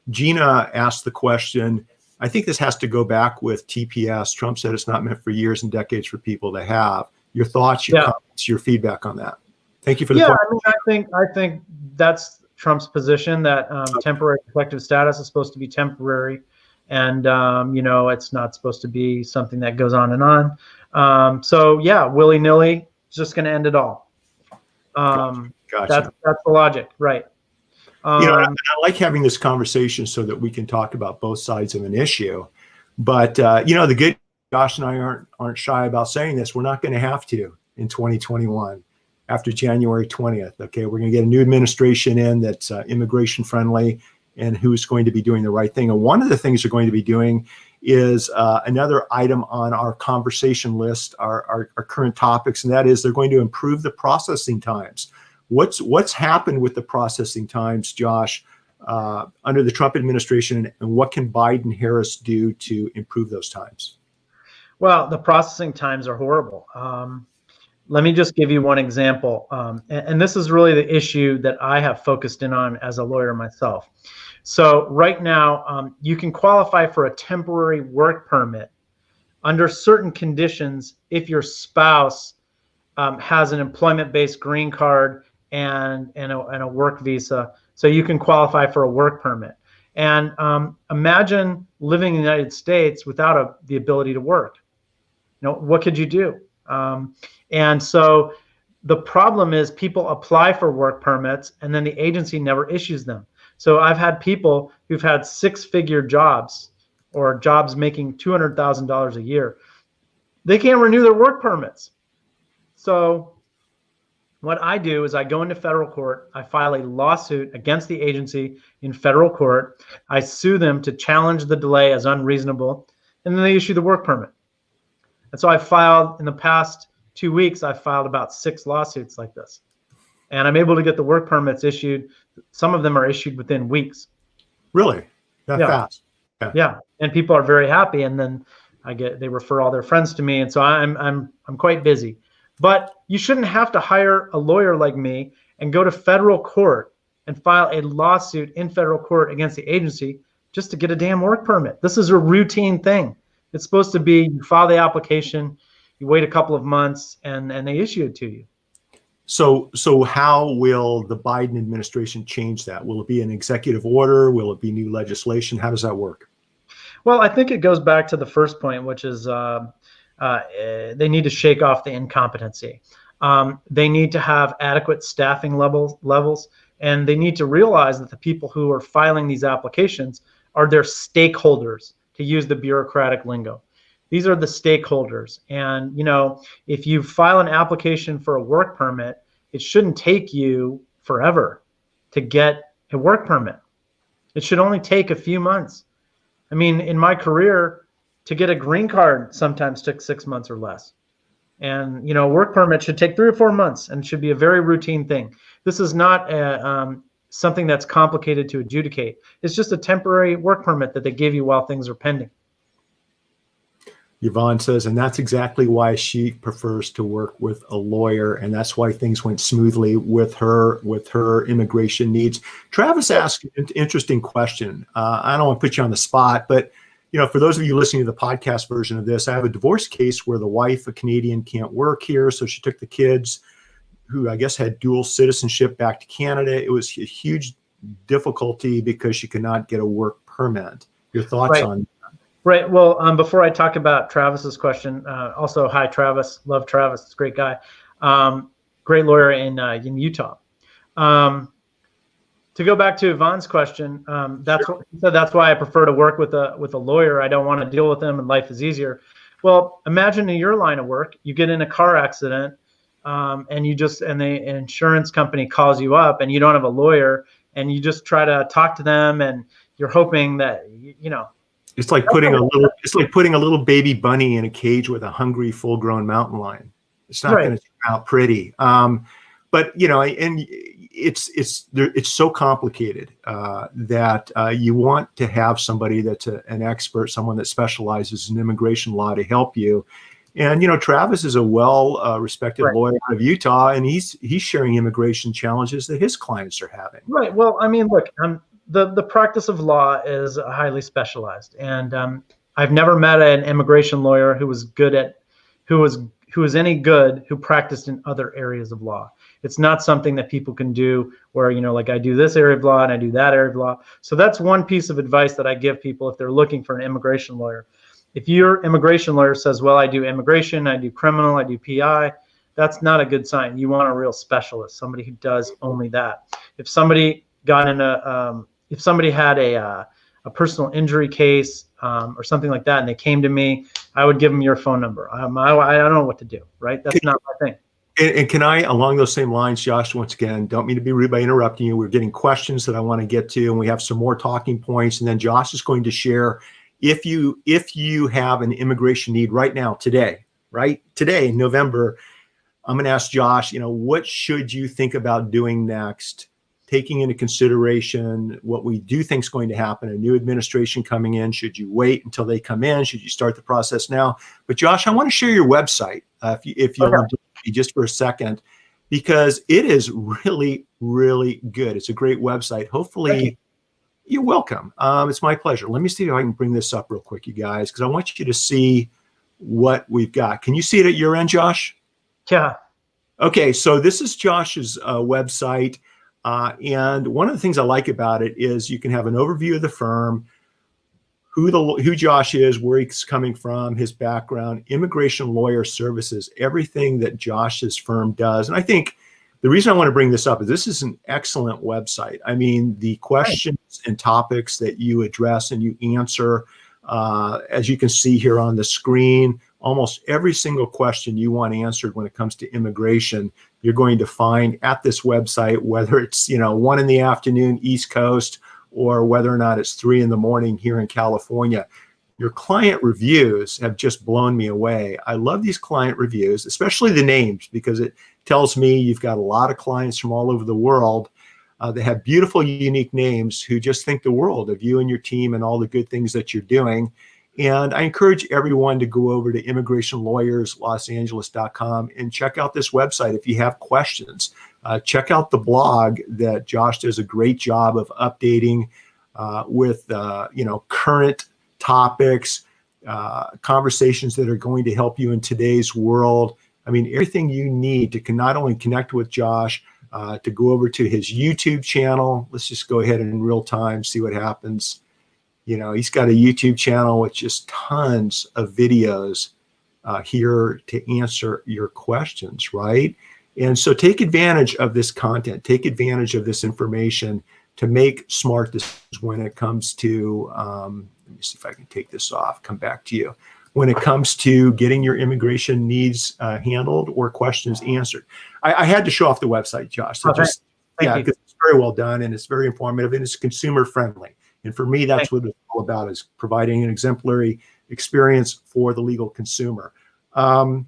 Gina asked the question, I think this has to go back with TPS. Trump said it's not meant for years and decades for people to have. Your thoughts, your comments, your feedback on that. Thank you for the question. I think that's Trump's position, that temporary protective status is supposed to be temporary, and you know, it's not supposed to be something that goes on and on. So yeah, willy-nilly, it's just going to end it all. Gotcha. That's the logic, right? You know, I like having this conversation so that we can talk about both sides of an issue. But you know, the good, Josh and I aren't shy about saying this. We're not going to have to in 2021 after January 20th. Okay, we're going to get a new administration in that's immigration friendly and who's going to be doing the right thing. And one of the things they're going to be doing is another item on our conversation list, our current topics, and that is they're going to improve the processing times. What's happened with the processing times, Josh, under the Trump administration, and what can Biden-Harris do to improve those times? Well, the processing times are horrible. Let me just give you one example. And this is really the issue that I have focused in on as a lawyer myself. So right now, you can qualify for a temporary work permit under certain conditions if your spouse has an employment-based green card and a work visa. So you can qualify for a work permit. And imagine living in the United States without the ability to work. What could you do? And so the problem is people apply for work permits and then the agency never issues them. So I've had people who've had six-figure jobs or jobs making $200,000 a year. They can't renew their work permits. So what I do is I go into federal court, I file a lawsuit against the agency in federal court, I sue them to challenge the delay as unreasonable, and then they issue the work permit. And so I filed, in the past 2 weeks, I filed about 6 lawsuits like this. And I'm able to get the work permits issued. Some of them are issued within weeks. Really? That fast? Yeah. And people are very happy. And then they refer all their friends to me. And so I'm quite busy. But you shouldn't have to hire a lawyer like me and go to federal court and file a lawsuit in federal court against the agency just to get a damn work permit. This is a routine thing. It's supposed to be you file the application, you wait a couple of months, and they issue it to you. So how will the Biden administration change that? Will it be an executive order? Will it be new legislation? How does that work? Well, I think it goes back to the first point, which is they need to shake off the incompetency. They need to have adequate staffing levels, and they need to realize that the people who are filing these applications are their stakeholders, to use the bureaucratic lingo. These are the stakeholders. And, if you file an application for a work permit, it shouldn't take you forever to get a work permit. It should only take a few months. I mean, in my career, to get a green card sometimes took 6 months or less. And, a work permit should take 3 or 4 months and should be a very routine thing. This is not something that's complicated to adjudicate. It's just a temporary work permit that they give you while things are pending. Yvonne says, and that's exactly why she prefers to work with a lawyer, and that's why things went smoothly with her immigration needs. Travis asked an interesting question. I don't want to put you on the spot, but for those of you listening to the podcast version of this, I have a divorce case where the wife, a Canadian, can't work here, so she took the kids, who I guess had dual citizenship, back to Canada. It was a huge difficulty because she could not get a work permit. Your thoughts on that? Right. Well, before I talk about Travis's question, also, hi, Travis. Love Travis. It's a great guy. Great lawyer in Utah. To go back to Yvonne's question, that's why I prefer to work with a lawyer. I don't want to deal with them, and life is easier. Well, imagine in your line of work, you get in a car accident, and the insurance company calls you up, and you don't have a lawyer, and you just try to talk to them, and you're hoping that It's like putting a little baby bunny in a cage with a hungry, full-grown mountain lion. It's not going to turn out pretty. But and it's so complicated that you want to have somebody that's an expert, someone that specializes in immigration law to help you. And Travis is a well-respected lawyer out of Utah, and he's sharing immigration challenges that his clients are having. Right. Well, I mean, look, the practice of law is highly specialized, and I've never met an immigration lawyer who was any good who practiced in other areas of law. It's not something that people can do where, like I do this area of law and I do that area of law. So that's one piece of advice that I give people if they're looking for an immigration lawyer. If your immigration lawyer says, well, I do immigration, I do criminal, I do PI, that's not a good sign. You want a real specialist, somebody who does only that. If somebody if somebody had a personal injury case or something like that, and they came to me, I would give them your phone number. I don't know what to do, right? That's not my thing. And can I, along those same lines, Josh, once again, don't mean to be rude by interrupting you. We're getting questions that I want to get to, and we have some more talking points. And then Josh is going to share if you have an immigration need right now, today, in November, I'm going to ask Josh, what should you think about doing next, taking into consideration what we do think is going to happen, a new administration coming in. Should you wait until they come in? Should you start the process now? But Josh, I want to share your website, if you'll indulge me just for a second, because it is really, really good. It's a great website. Hopefully, you're welcome. It's my pleasure. Let me see if I can bring this up real quick, you guys, because I want you to see what we've got. Can you see it at your end, Josh? Yeah. Okay, so this is Josh's website. And one of the things I like about it is you can have an overview of the firm, who Josh is, where he's coming from, his background, immigration lawyer services, everything that Josh's firm does. And I think the reason I want to bring this up is this is an excellent website. I mean, the questions and topics that you address and you answer, as you can see here on the screen, almost every single question you want answered when it comes to immigration, you're going to find at this website, whether it's 1 p.m. East Coast, or whether or not it's 3 a.m. here in California. Your client reviews have just blown me away. I love these client reviews, especially the names, because it tells me you've got a lot of clients from all over the world that have beautiful, unique names who just think the world of you and your team and all the good things that you're doing. And I encourage everyone to go over to immigrationlawyerslOS and check out this website if you have questions. Check out the blog that Josh does a great job of updating with current topics, conversations that are going to help you in today's world. I mean, everything you need to not only connect with Josh, to go over to his YouTube channel. Let's just go ahead and in real time see what happens. He's got a YouTube channel with just tons of videos here to answer your questions, right? And so take advantage of this content, take advantage of this information to make smart decisions when it comes to, let me see if I can take this off, come back to you. When it comes to getting your immigration needs handled or questions answered. I had to show off the website, Josh. So because it's very well done and it's very informative and it's consumer friendly. And for me, that's what it's all about, is providing an exemplary experience for the legal consumer. What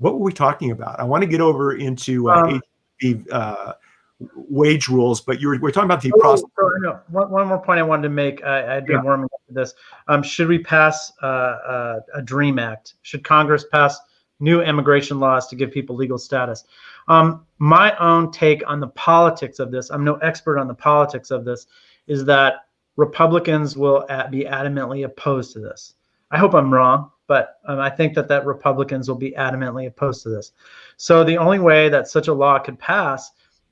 were we talking about? I want to get over into H1B wage rules, but we're talking about the process. One more point I wanted to make. I've been warming up to this. Should we pass a DREAM Act? Should Congress pass new immigration laws to give people legal status? My own take on the politics of this, I'm no expert on the politics of this, is that Republicans will be adamantly opposed to this. I hope I'm wrong, but I think that Republicans will be adamantly opposed to this. So the only way that such a law could pass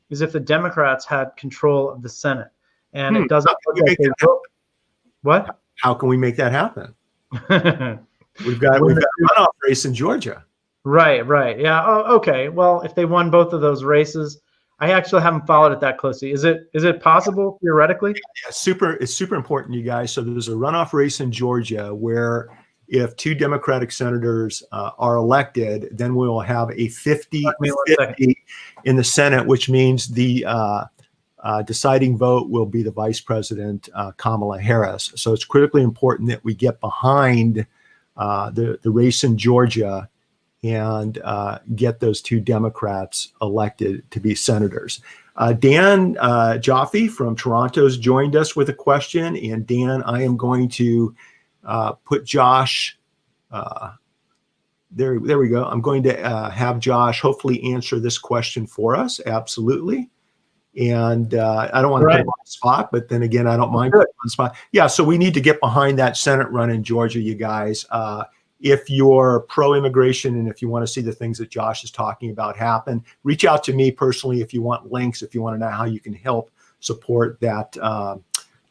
is if the Democrats had control of the Senate. And it doesn't look like they will. What? How can we make that happen? We've got a runoff race in Georgia. Right. Yeah. Oh, okay. Well, if they won both of those races, I actually haven't followed it that closely. Is it possible theoretically? Yeah, it's super important, you guys. So there's a runoff race in Georgia where if 2 Democratic senators are elected, then we will have a 50-50 in the Senate, which means the deciding vote will be the Vice President, Kamala Harris. So it's critically important that we get behind the race in Georgia and get those 2 Democrats elected to be senators. Dan Jaffe from Toronto has joined us with a question. And Dan, I am going to put Josh, there we go. I'm going to have Josh hopefully answer this question for us. Absolutely. And I don't want to put him on the spot, but then again, I don't mind putting him on the spot. Yeah, so we need to get behind that Senate run in Georgia, you guys. If you're pro-immigration and if you want to see the things that Josh is talking about happen, reach out to me personally if you want links, if you want to know how you can help support that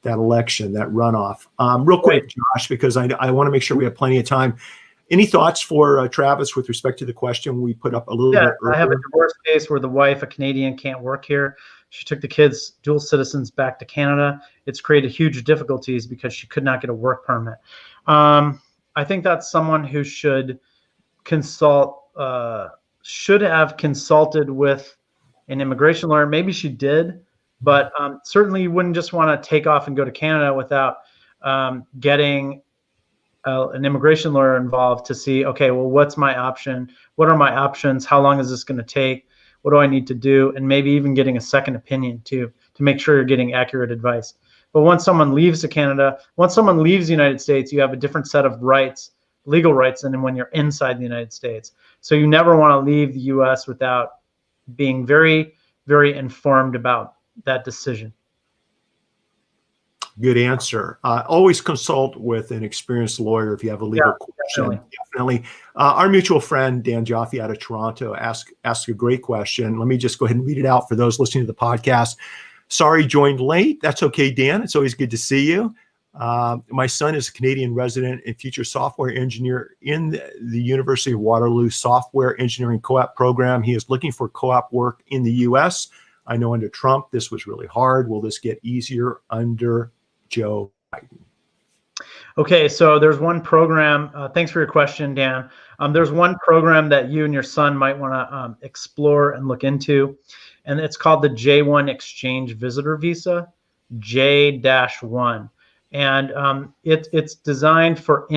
that election, that runoff. Real quick, Josh, because I want to make sure we have plenty of time. Any thoughts for Travis with respect to the question we put up a little bit earlier? I have a divorce case where the wife, a Canadian, can't work here. She took the kids, dual citizens, back to Canada. It's created huge difficulties because she could not get a work permit. I think that's someone who should have consulted with an immigration lawyer. Maybe she did, but certainly you wouldn't just want to take off and go to Canada without getting an immigration lawyer involved to see, okay, well, what's my option? What are my options? How long is this going to take? What do I need to do? And maybe even getting a second opinion too, to make sure you're getting accurate advice. But once someone leaves Canada, once someone leaves the United States, you have a different set of rights, legal rights, than when you're inside the United States. So you never want to leave the US without being very, very informed about that decision. Good answer. Always consult with an experienced lawyer if you have a legal question. Definitely. Our mutual friend, Dan Jaffe out of Toronto, asked a great question. Let me just go ahead and read it out for those listening to the podcast. Sorry, joined late. That's okay, Dan. It's always good to see you. My son is a Canadian resident and future software engineer in the University of Waterloo Software Engineering Co-op program. He is looking for co-op work in the U.S. I know under Trump, this was really hard. Will this get easier under Joe Biden? Okay, so there's one program. Thanks for your question, Dan. There's one program that you and your son might want to explore and look into, and it's called the J1 Exchange Visitor Visa, J-1. And it's designed for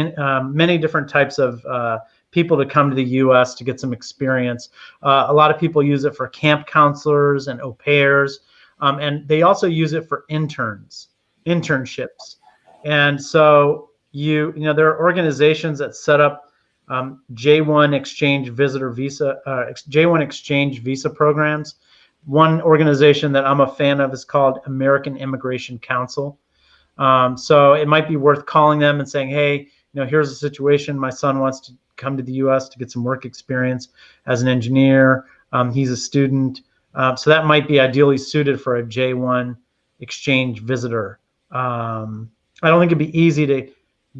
many different types of people to come to the U.S. to get some experience. A lot of people use it for camp counselors and au pairs, and they also use it for internships. And so you know there are organizations that set up J1 Exchange Visitor Visa, J1 Exchange Visa programs. One organization that I'm a fan of is called American Immigration Council. So it might be worth calling them and saying, hey, you know, here's the situation. My son wants to come to the U.S. to get some work experience as an engineer. He's a student. So that might be ideally suited for a J1 exchange visitor. I don't think it'd be easy to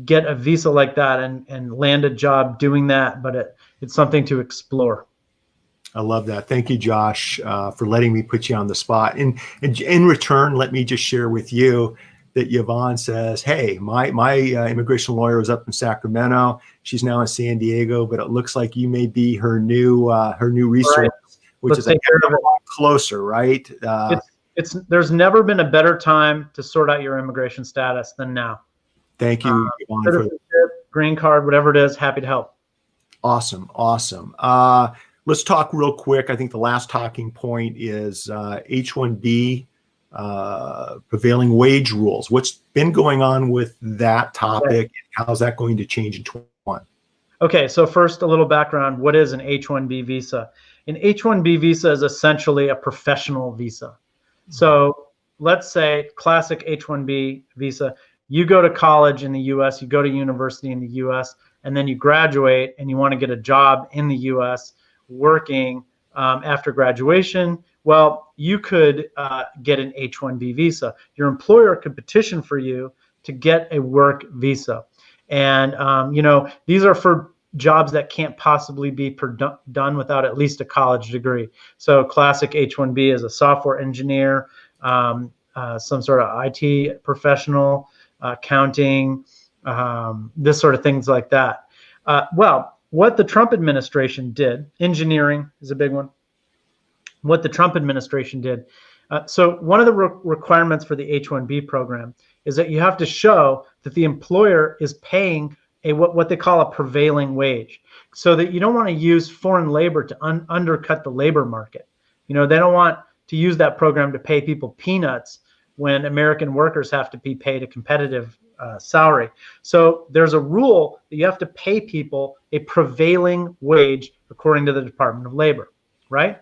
get a visa like that and land a job doing that, but it's something to explore. I love that. Thank you, Josh, for letting me put you on the spot. And in return, let me just share with you that Yvonne says, hey, my immigration lawyer was up in Sacramento. She's now in San Diego, but it looks like you may be her new resource, right, which is a lot closer, right? There's never been a better time to sort out your immigration status than now. Thank you, Yvonne, for green card, whatever it is, happy to help. Awesome. Let's talk real quick. I think the last talking point is H1B prevailing wage rules. What's been going on with that topic? Right. And how's that going to change in 2021? Okay, so first a little background. What is an H1B visa? An H1B visa is essentially a professional visa. So let's say classic H1B visa, you go to college in the US, you go to university in the US, and then you graduate and you want to get a job in the US working after graduation. Well, you could get an H1B visa. Your employer could petition for you to get a work visa. And, you know, these are for jobs that can't possibly be done without at least a college degree. So classic H1B is a software engineer, some sort of IT professional, accounting, this sort of things like that. Well, what the Trump administration did, engineering is a big one. What the Trump administration did. So one of the requirements for the H1B program is that you have to show that the employer is paying what they call a prevailing wage, so that you don't want to use foreign labor to undercut the labor market. You know, they don't want to use that program to pay people peanuts when American workers have to be paid a competitive salary. So there's a rule that you have to pay people a prevailing wage according to the Department of Labor, right?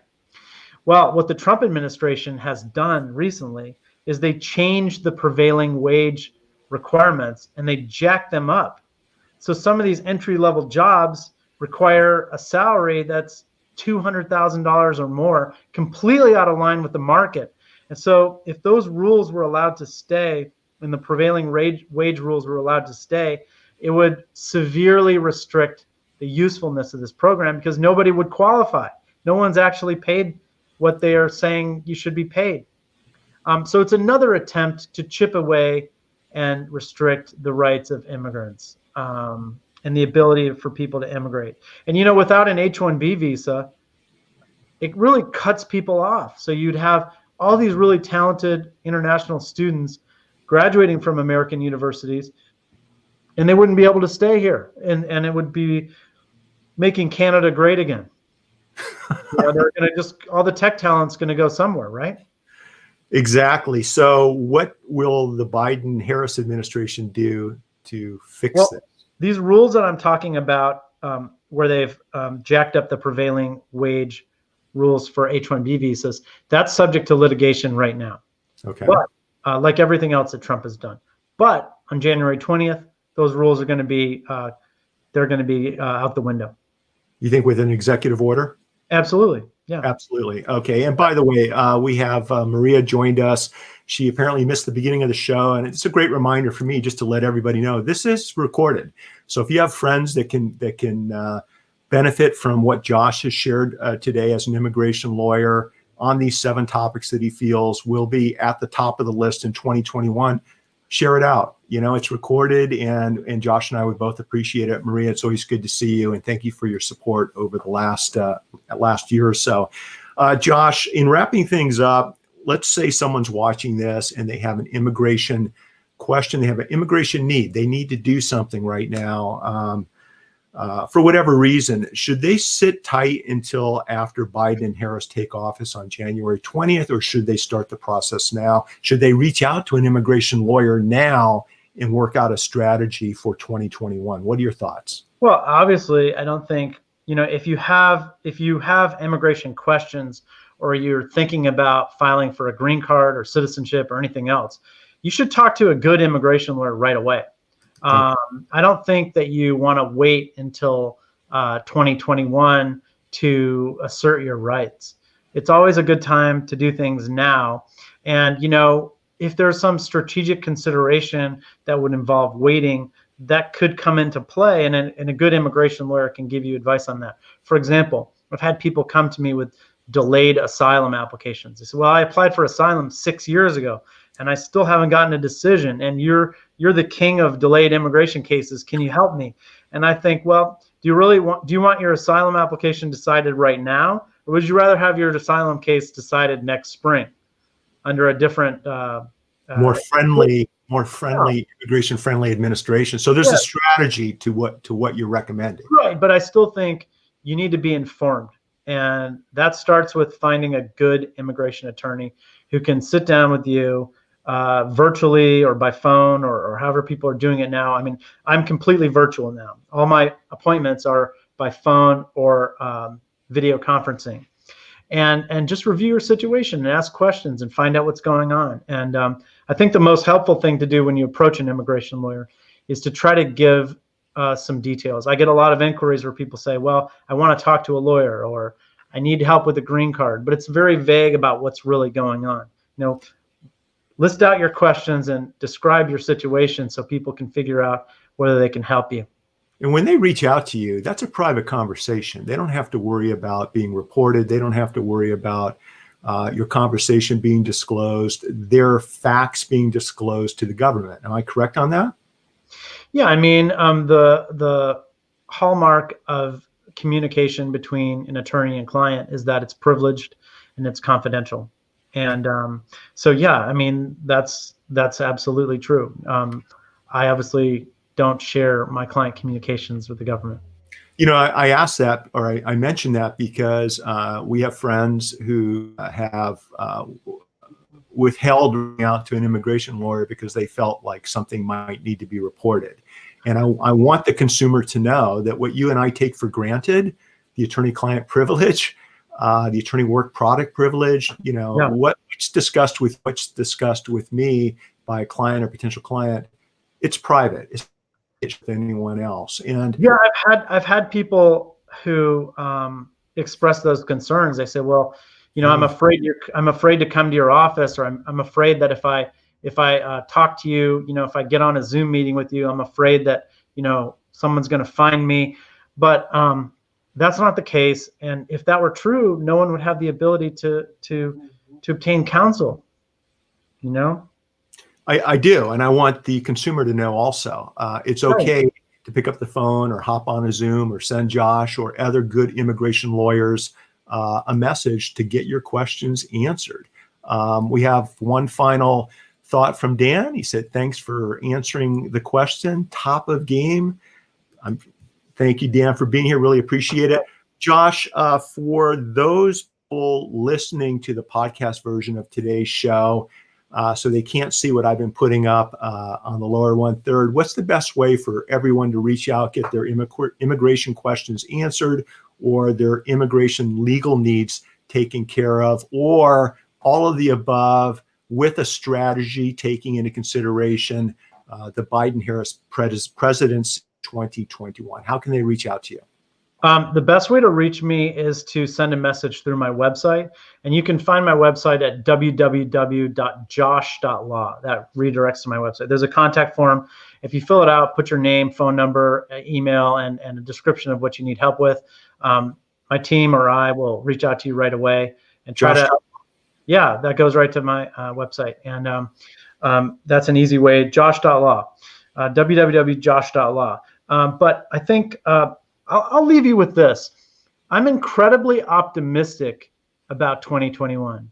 Well, what the Trump administration has done recently is they changed the prevailing wage requirements and they jacked them up. So some of these entry-level jobs require a salary that's $200,000 or more, completely out of line with the market. And so if those rules were allowed to stay, and the prevailing wage rules were allowed to stay, it would severely restrict the usefulness of this program because nobody would qualify. No one's actually paid what they are saying you should be paid. So it's another attempt to chip away and restrict the rights of immigrants and the ability for people to immigrate. And, you know, without an H1B visa, it really cuts people off. So you'd have all these really talented international students graduating from American universities, and they wouldn't be able to stay here, and it would be making Canada great again. They're going to all the tech talent's going to go somewhere, right? Exactly. So what will the Biden-Harris administration do to fix this? These rules that I'm talking about, where they've jacked up the prevailing wage rules for H1B visas, that's subject to litigation right now. Okay. But like everything else that Trump has done. But on January 20th, those rules are going to be out the window. You think with an executive order? Absolutely. Yeah. Absolutely. Okay. And by the way, we have Maria joined us. She apparently missed the beginning of the show, and it's a great reminder for me just to let everybody know this is recorded. So if you have friends that can benefit from what Josh has shared today as an immigration lawyer on these 7 topics that he feels will be at the top of the list in 2021, share it out. It's recorded, and Josh and I would both appreciate it. Maria, it's always good to see you, and thank you for your support over the last year or so. Josh, in wrapping things up, let's say someone's watching this and they have an immigration question, they have an immigration need, they need to do something right now. For whatever reason, should they sit tight until after Biden and Harris take office on January 20th, or should they start the process now? Should they reach out to an immigration lawyer now and work out a strategy for 2021? What are your thoughts? Well, obviously, I don't think, if you have immigration questions, or you're thinking about filing for a green card or citizenship or anything else, you should talk to a good immigration lawyer right away. I don't think that you want to wait until 2021 to assert your rights. It's always a good time to do things now. And, if there's some strategic consideration that would involve waiting, that could come into play, and a good immigration lawyer can give you advice on that. For example, I've had people come to me with delayed asylum applications. They say, well, I applied for asylum 6 years ago, and I still haven't gotten a decision, and you're the king of delayed immigration cases. Can you help me? And I think, well, do you want your asylum application decided right now, or would you rather have your asylum case decided next spring under a different more friendly immigration friendly administration? So there's a strategy to what you're recommending. Right, but I still think you need to be informed, and that starts with finding a good immigration attorney who can sit down with you virtually or by phone or however people are doing it now. I mean, I'm completely virtual now. All my appointments are by phone or video conferencing, and just review your situation and ask questions and find out what's going on. And I think the most helpful thing to do when you approach an immigration lawyer is to try to give some details. I get a lot of inquiries where people say, well, I want to talk to a lawyer, or I need help with a green card, but it's very vague about what's really going on. List out your questions and describe your situation so people can figure out whether they can help you. And when they reach out to you, that's a private conversation. They don't have to worry about being reported. They don't have to worry about your conversation being disclosed, their facts being disclosed to the government. Am I correct on that? Yeah, I mean, the hallmark of communication between an attorney and client is that it's privileged and it's confidential. And so, yeah, I mean, that's absolutely true. I obviously don't share my client communications with the government. I asked that, or I mentioned that because we have friends who have withheld reaching out to an immigration lawyer because they felt like something might need to be reported. And I want the consumer to know that what you and I take for granted, the attorney-client privilege, the attorney work product privilege, what's discussed with me by a client or potential client, it's private. It's with anyone else. And yeah, I've had people who express those concerns. They say, well, I'm afraid to come to your office, or I'm afraid that if I talk to you, if I get on a Zoom meeting with you, I'm afraid that someone's going to find me. But that's not the case. And if that were true, no one would have the ability to obtain counsel. I do, and I want the consumer to know also. It's okay to pick up the phone or hop on a Zoom or send Josh or other good immigration lawyers a message to get your questions answered. We have one final thought from Dan. He said, thanks for answering the question. Top of game. Thank you, Dan, for being here. Really appreciate it. Josh, for those people listening to the podcast version of today's show, so they can't see what I've been putting up on the lower 1/3, what's the best way for everyone to reach out, get their immigration questions answered, or their immigration legal needs taken care of, or all of the above, with a strategy taking into consideration the Biden-Harris presidency 2021? How can they reach out to you? The best way to reach me is to send a message through my website. And you can find my website at www.josh.law. That redirects to my website. There's a contact form. If you fill it out, put your name, phone number, email, and a description of what you need help with. My team or I will reach out to you right away and try to. Yeah, that goes right to my website. And that's an easy way, josh.law, www.josh.law. But I think I'll leave you with this. I'm incredibly optimistic about 2021.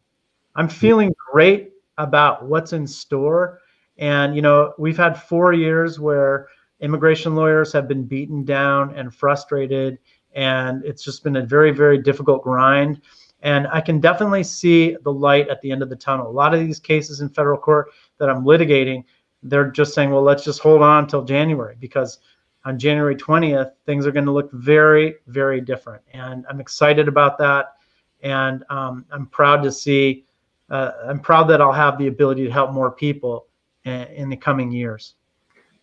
I'm feeling great about what's in store. And, you know, we've had 4 years where immigration lawyers have been beaten down and frustrated. And it's just been a very, very difficult grind. And I can definitely see the light at the end of the tunnel. A lot of these cases in federal court that I'm litigating, they're just saying, well, let's just hold on until January, because on January 20th, things are going to look very, very different. And I'm excited about that. And I'm proud to see, I'm proud that I'll have the ability to help more people in the coming years.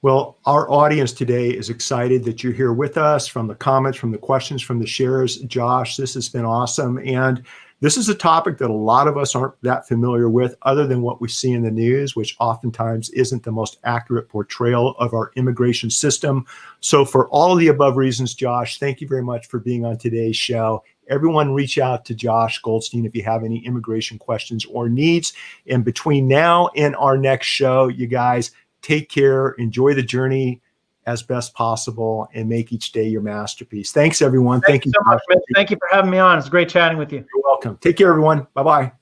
Well, our audience today is excited that you're here with us, from the comments, from the questions, from the shares. Josh, this has been awesome. And this is a topic that a lot of us aren't that familiar with, other than what we see in the news, which oftentimes isn't the most accurate portrayal of our immigration system. So for all of the above reasons, Josh, thank you very much for being on today's show. Everyone reach out to Josh Goldstein if you have any immigration questions or needs. And between now and our next show, you guys, take care, enjoy the journey as best possible, and make each day your masterpiece. Thanks, everyone. Thank you so much, Mitch. Thank you for having me on. It's great chatting with you. You're welcome. Take care, everyone. Bye-bye.